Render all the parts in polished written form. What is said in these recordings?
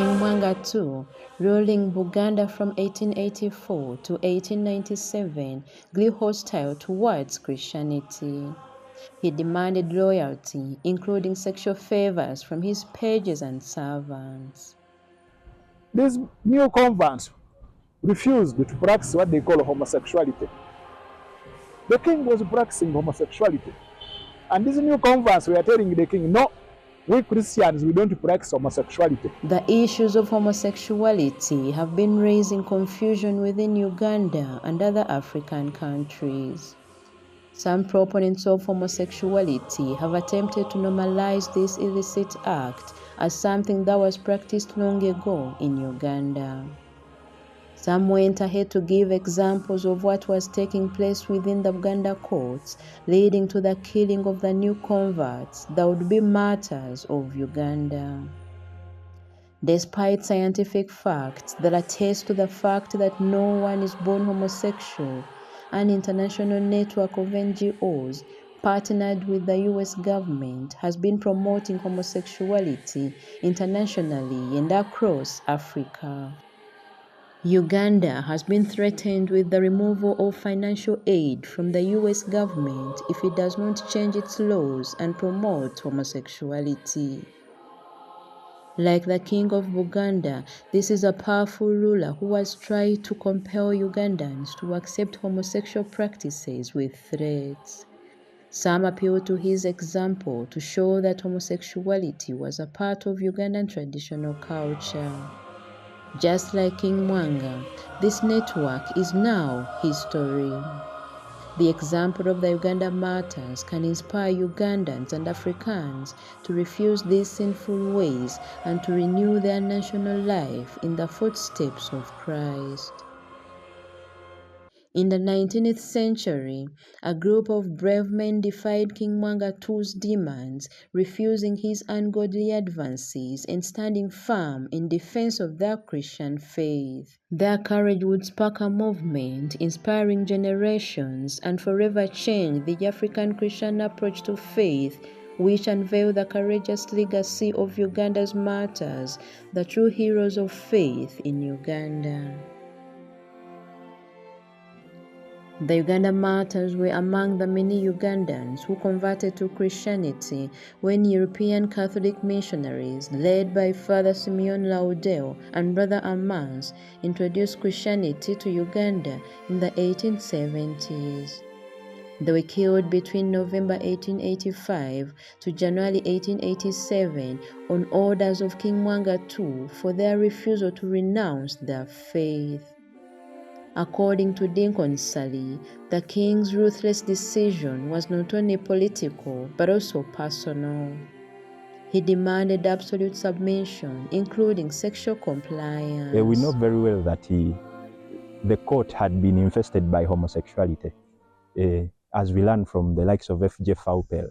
King Mwanga II, ruling Buganda from 1884 to 1897, grew hostile towards Christianity. He demanded loyalty, including sexual favors from his pages and servants. These new converts refused to practice what they call homosexuality. The king was practicing homosexuality. And these new converts were telling the king, no, we Christians, we don't practice homosexuality. The issues of homosexuality have been raising confusion within Uganda and other African countries. Some proponents of homosexuality have attempted to normalize this illicit act as something that was practiced long ago in Uganda. Some went ahead to give examples of what was taking place within the Uganda courts, leading to the killing of the new converts that would be martyrs of Uganda. Despite scientific facts that attest to the fact that no one is born homosexual, an international network of NGOs partnered with the US government has been promoting homosexuality internationally and across Africa. Uganda has been threatened with the removal of financial aid from the US government if it does not change its laws and promote homosexuality. Like the king of Buganda, this is a powerful ruler who has tried to compel Ugandans to accept homosexual practices with threats. Some appeal to his example to show that homosexuality was a part of Ugandan traditional culture. Just like King Mwanga, this network is now history. The example of the Uganda Martyrs can inspire Ugandans and Africans to refuse these sinful ways and to renew their national life in the footsteps of Christ. In the 19th century, a group of brave men defied King Mwanga II's demands, refusing his ungodly advances and standing firm in defense of their Christian faith. Their courage would spark a movement, inspiring generations, and forever change the African Christian approach to faith, which unveiled the courageous legacy of Uganda's martyrs, the true heroes of faith in Uganda. The Uganda Martyrs were among the many Ugandans who converted to Christianity when European Catholic missionaries, led by Father Simeon Laudel and Brother Amans, introduced Christianity to Uganda in the 1870s. They were killed between November 1885 to January 1887 on orders of King Mwanga II for their refusal to renounce their faith. According to Dinkin Sally, the king's ruthless decision was not only political but also personal. He demanded absolute submission, including sexual compliance. We know very well that the court had been infested by homosexuality, as we learn from the likes of F.J. Faupel.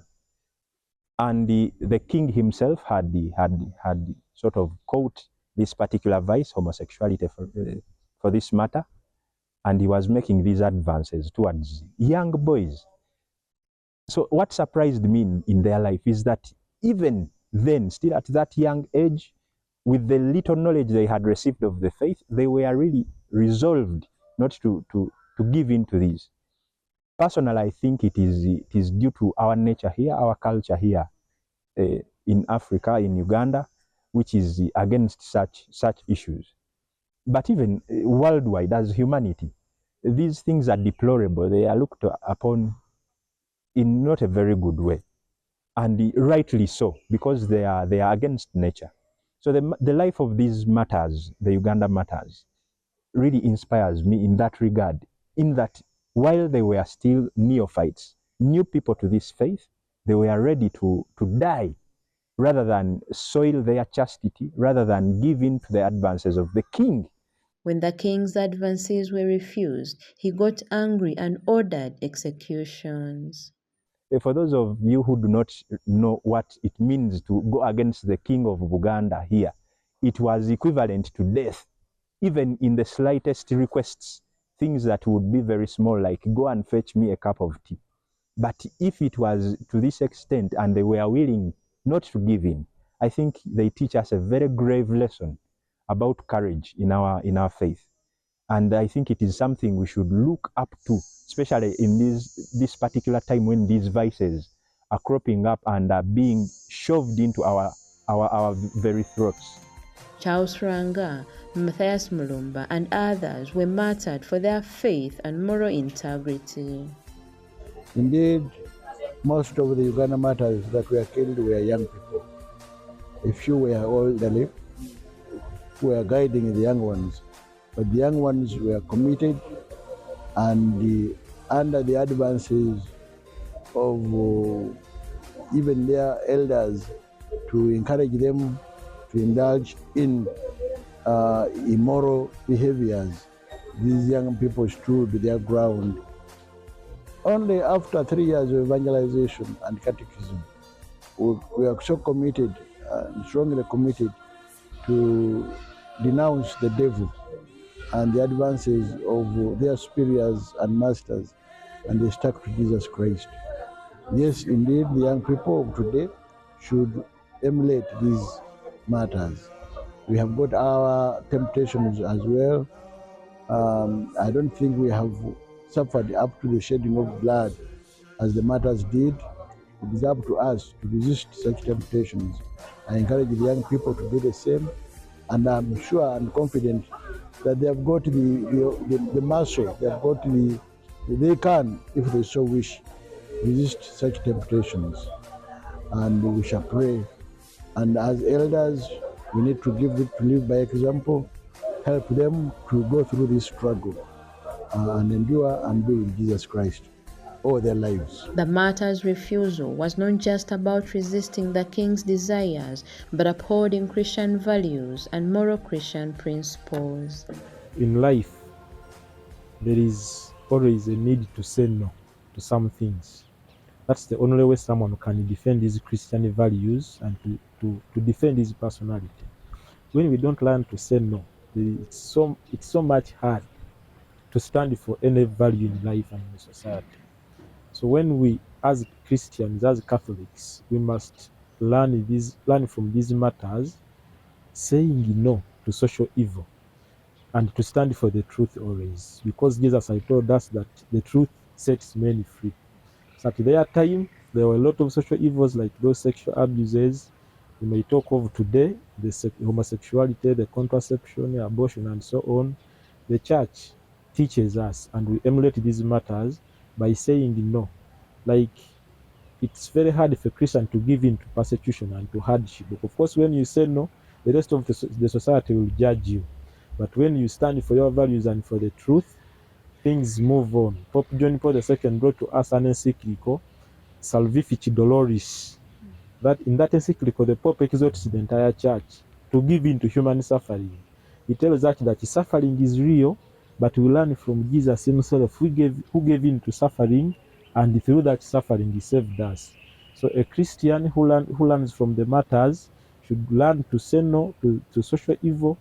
And the king himself had sort of caught this particular vice, homosexuality, for this matter. And he was making these advances towards young boys. So what surprised me in their life is that even then, still at that young age, with the little knowledge they had received of the faith, they were really resolved not to give in to this. Personally, I think it is due to our nature here, our culture here in Africa, in Uganda, which is against such issues. But even worldwide, as humanity, these things are deplorable. They are looked upon in not a very good way, and rightly so, because they are against nature. So the life of these martyrs, the Uganda martyrs, really inspires me in that regard, in that while they were still neophytes, new people to this faith, they were ready to die rather than soil their chastity, rather than give in to the advances of the king. When the king's advances were refused, he got angry and ordered executions. For those of you who do not know what it means to go against the king of Uganda here, it was equivalent to death, even in the slightest requests, things that would be very small, like go and fetch me a cup of tea. But if it was to this extent and they were willing not to give in, I think they teach us a very grave lesson about courage in our faith. And I think it is something we should look up to, especially in this particular time when these vices are cropping up and are being shoved into our very throats. Charles Ranga, Matthias Mulumba, and others were martyred for their faith and moral integrity. Indeed, most of the Uganda Martyrs that were killed were young people. A few were elderly, who were guiding the young ones. But the young ones were committed, and under the advances of even their elders to encourage them to indulge in immoral behaviors, these young people stood their ground. Only after 3 years of evangelization and catechism, we are so committed, strongly committed to denounce the devil and the advances of their superiors and masters, and they stuck to Jesus Christ. Yes, indeed, the young people of today should emulate these martyrs. We have got our temptations as well. I don't think we have suffered up to the shedding of blood as the martyrs did. It is up to us to resist such temptations. I encourage the young people to do the same, and I'm sure and confident that they have got the muscle, they have got they can, if they so wish, resist such temptations. And we shall pray. And as elders, we need to live by example, help them to go through this struggle and endure and be with Jesus Christ all their lives. The martyrs' refusal was not just about resisting the king's desires, but upholding Christian values and moral Christian principles. In life, there is always a need to say no to some things. That's the only way someone can defend his Christian values and to defend his personality. When we don't learn to say no, it's so much hard to stand for any value in life and in society. So when we, as Christians, as Catholics, we must learn from these matters, saying no to social evil and to stand for the truth always. Because Jesus has told us that the truth sets many free. So at their time, there were a lot of social evils like those sexual abuses. We may talk of today, the homosexuality, the contraception, abortion, and so on. The church teaches us, and we emulate these matters by saying no. Like, it's very hard for a Christian to give in to persecution and to hardship. Of course, when you say no, the rest of the society will judge you. But when you stand for your values and for the truth, things move on. Pope John Paul II brought to us an encyclical, Salvifici Doloris. That in that encyclical, the Pope exhorts the entire church to give in to human suffering. He tells us that suffering is real, but we learn from Jesus himself who gave in to suffering, and through that suffering he saved us. So a Christian who learns from the martyrs should learn to say no to social evil.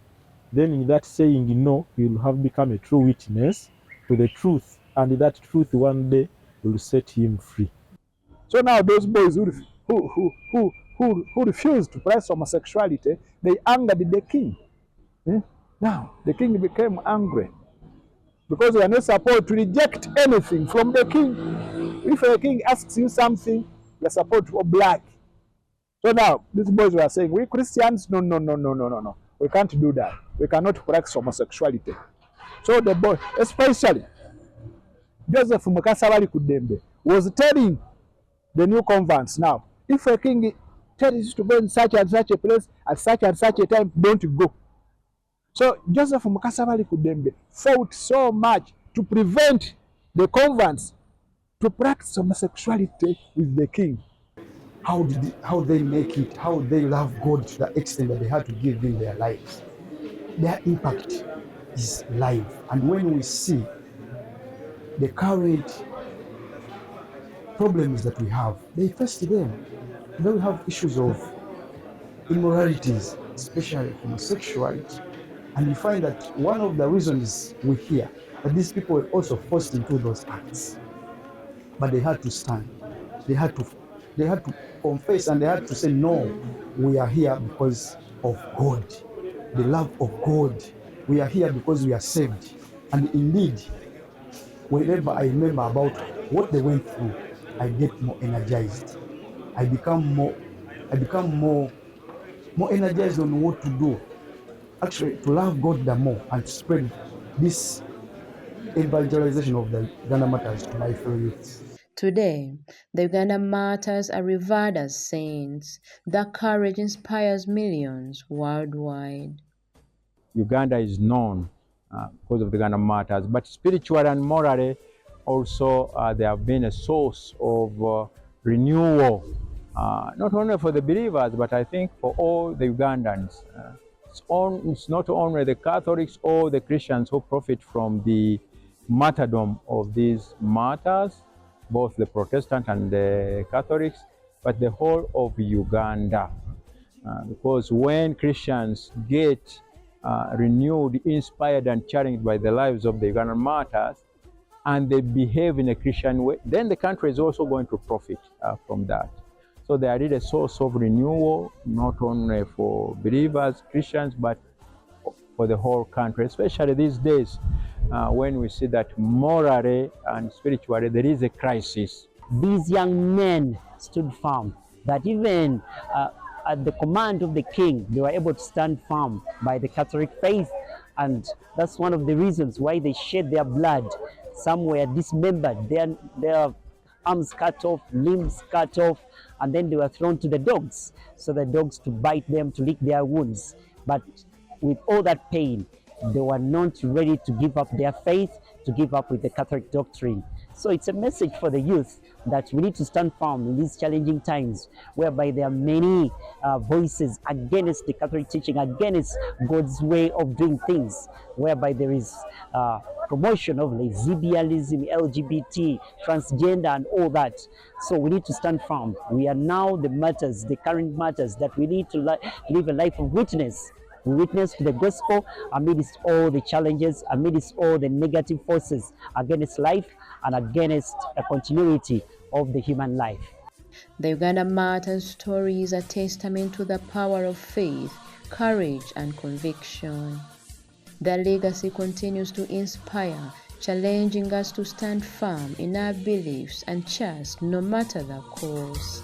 Then in that saying no, he will have become a true witness to the truth, and that truth one day will set him free. So now those boys who refused to practice homosexuality, they angered the king. Now the king became angry because we are not supposed to reject anything from the king. If a king asks you something, you are supposed to oblige. So now these boys were saying, we Christians, no. We can't do that. We cannot practice homosexuality. So the boy, especially Joseph Mukasabali Kudembe, was telling the new converts, now, if a king tells you to go in such and such a place at such and such a time, don't go. So Joseph Mukasabali Kudembe fought so much to prevent the converts to practice homosexuality with the king. How they make it, how they love God to the extent that they had to give in their lives. Their impact is life. And when we see the current problems that we have, they face them. Then we have issues of immoralities, especially homosexuality. And you find that one of the reasons we hear that these people were also forced into those acts. But they had to stand. They had to confess, and they had to say, no, we are here because of God. the love of God. We are here because we are saved. And indeed, whenever I remember about what they went through, I get more energized. I become more energized on what to do. Actually, to love God the more and to spread this evangelization of the Uganda Martyrs to my fellow youths. Today, the Uganda Martyrs are revered as saints. Their courage inspires millions worldwide. Uganda is known because of the Uganda Martyrs, but spiritually and morally also they have been a source of renewal, not only for the believers, but I think for all the Ugandans. It's not only the Catholics or the Christians who profit from the martyrdom of these martyrs, both the Protestant and the Catholics, but the whole of Uganda. Because when Christians get renewed, inspired and challenged by the lives of the Uganda martyrs, and they behave in a Christian way, then the country is also going to profit from that. So they are really a source of renewal, not only for believers, Christians, but for the whole country, especially these days when we see that morally and spiritually there is a crisis. These young men stood firm, that even at the command of the king, they were able to stand firm by the Catholic faith, and that's one of the reasons why they shed their blood. Some were dismembered, their arms cut off, limbs cut off, and then they were thrown to the dogs, so the dogs to bite them, to lick their wounds. But with all that pain, they were not ready to give up their faith, to give up with the Catholic doctrine. So it's a message for the youth that we need to stand firm in these challenging times, whereby there are many voices against the Catholic teaching, against God's way of doing things, whereby there is promotion of lesbianism, LGBT, transgender, and all that. So we need to stand firm. We are now the martyrs, the current martyrs, that we need to live a life of witness. We witness to the gospel amidst all the challenges, amidst all the negative forces against life and against a continuity of the human life. The Uganda Martyrs' story is a testament to the power of faith, courage, and conviction. Their legacy continues to inspire, challenging us to stand firm in our beliefs and trust no matter the cost.